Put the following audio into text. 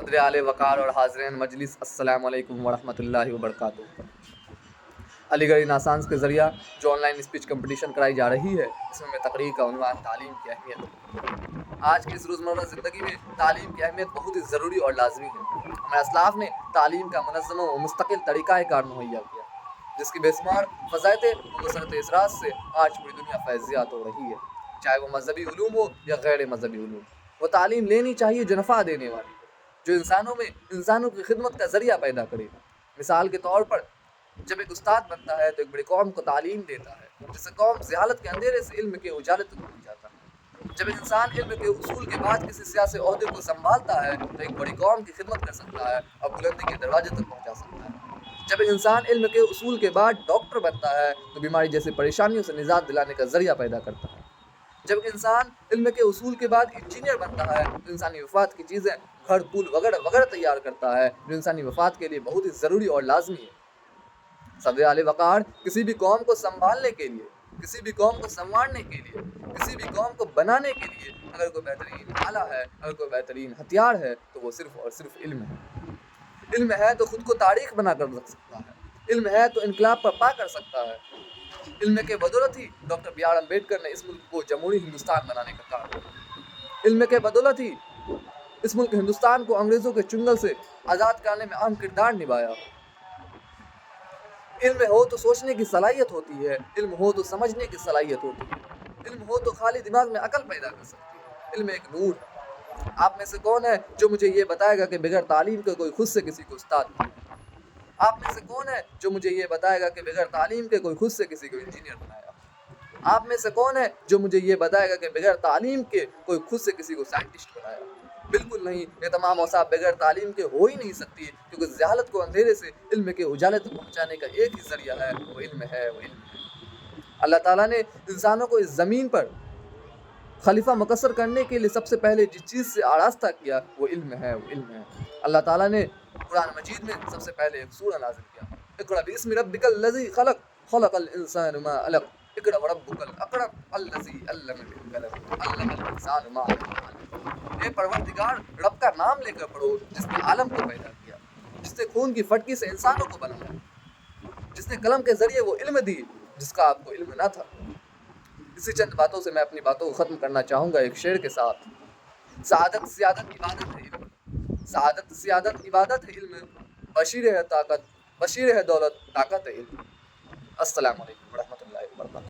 صدر اعلی وقار اور حاضرین مجلس، السلام علیکم ورحمۃ اللہ وبرکاتہ۔ علی گڑھ ناسانس کے ذریعہ جو آن لائن اسپیچ کمپٹیشن کرائی جا رہی ہے، اس میں تقریر کا عنوان تعلیم کی اہمیت۔ آج کی اس روزمرہ زندگی میں تعلیم کی اہمیت بہت ہی ضروری اور لازمی ہے۔ ہمارے اسلاف نے تعلیم کا منظم و مستقل طریقہ کار مہیا کیا، جس کی بے شمار فضائلیں و مسرت اسرار سے آج پوری دنیا فیضیات ہو رہی ہے، چاہے وہ مذہبی علوم ہو یا غیر مذہبی علوم۔ وہ تعلیم لینی چاہیے جو نفع دینے والی، جو انسانوں کی خدمت کا ذریعہ پیدا کرے۔ مثال کے طور پر، جب ایک استاد بنتا ہے تو ایک بڑی قوم کو تعلیم دیتا ہے، جس سے قوم جہالت کے اندھیرے سے علم کے اجالے تک پہنچ جاتا ہے۔ جب ایک انسان علم کے اصول کے بعد کسی سیاسی عہدے کو سنبھالتا ہے تو ایک بڑی قوم کی خدمت کر سکتا ہے اور بلندی کے دروازے تک پہنچا سکتا ہے۔ جب ایک انسان علم کے اصول کے بعد ڈاکٹر بنتا ہے تو بیماری جیسی پریشانیوں سے نجات دلانے کا ذریعہ پیدا کرتا ہے۔ جب ایک انسان علم کے اصول کے بعد انجینئر بنتا ہے تو انسانی وفات کی چیزیں، گھر، پل وغیرہ وغیرہ تیار کرتا ہے، جو انسانی وفات کے لیے بہت ہی ضروری اور لازمی ہے۔ صدر اعلی وقار کسی بھی قوم کو سنبھالنے کے لیے، کسی بھی قوم کو سنوارنے کے لیے، کسی بھی قوم کو بنانے کے لیے اگر کوئی بہترین آلہ ہے، اگر کوئی بہترین ہتھیار ہے تو وہ صرف اور صرف علم ہے۔ علم ہے تو خود کو تاریخ بنا کر رکھ سکتا ہے، علم ہے تو انقلاب پر پا کر سکتا ہے۔ علم کے بدولت ہی ڈاکٹر بی آر امبیڈکر نے اس ملک کو جمہوری ہندوستان بنانے کا کام کیا۔ علم کے بدولت ہی اس ملک ہندوستان کو انگریزوں کے چنگل سے آزاد کرنے میں اہم کردار نبھایا۔ علم ہو تو سوچنے کی صلاحیت ہوتی ہے، علم ہو تو سمجھنے کی صلاحیت ہوتی ہے، علم ہو تو خالی دماغ میں عقل پیدا کر سکتی ہے۔ علم ایک نور ہے۔ آپ میں سے کون ہے جو مجھے یہ بتائے گا کہ بغیر تعلیم کے کوئی خود سے کسی کو استاد بنایا؟ آپ میں سے کون ہے جو مجھے یہ بتائے گا کہ بغیر تعلیم کے کوئی خود سے کسی کو انجینئر بنایا؟ آپ میں سے کون ہے جو مجھے یہ بتائے گا کہ بغیر تعلیم کے کوئی خود سے کسی کو سائنٹسٹ بنایا؟ بالکل نہیں۔ یہ تمام اوصاف بغیر تعلیم کے ہو ہی نہیں سکتی، کیونکہ جہالت کو اندھیرے سے علم کے اجالے تک پہنچانے کا ایک ہی ذریعہ ہے، وہ علم ہے، وہ علم ہے۔ اللہ تعالیٰ نے انسانوں کو اس زمین پر خلیفہ مقرر کرنے کے لیے سب سے پہلے جس چیز سے آراستہ کیا وہ علم ہے، وہ علم ہے۔ اللہ تعالیٰ نے قرآن مجید میں سب سے پہلے ایک سورہ نازل کیا، اقرأ باسم ربک الذی خلق، خلق الانسان ما علق، اقرأ وربک الاکرم الذی علم بالقلم، علم الانسان ما لم۔ اے پروردگار، رب کا نام لے کر پڑھو جس نے عالم کو پیدا کیا، جس نے خون کی پھٹکی سے انسانوں کو بنایا، جس نے قلم کے ذریعے وہ علم دی جس کا آپ کو علم نہ تھا۔ اسی چند باتوں سے میں اپنی باتوں کو ختم کرنا چاہوں گا ایک شعر کے ساتھ۔ سعادت سیادت عبادت ہے علم، سعادت سیادت عبادت ہے علم، بشیر ہے طاقت، بشیر ہے دولت، طاقت ہے علم۔ السلام علیکم ورحمۃ اللہ۔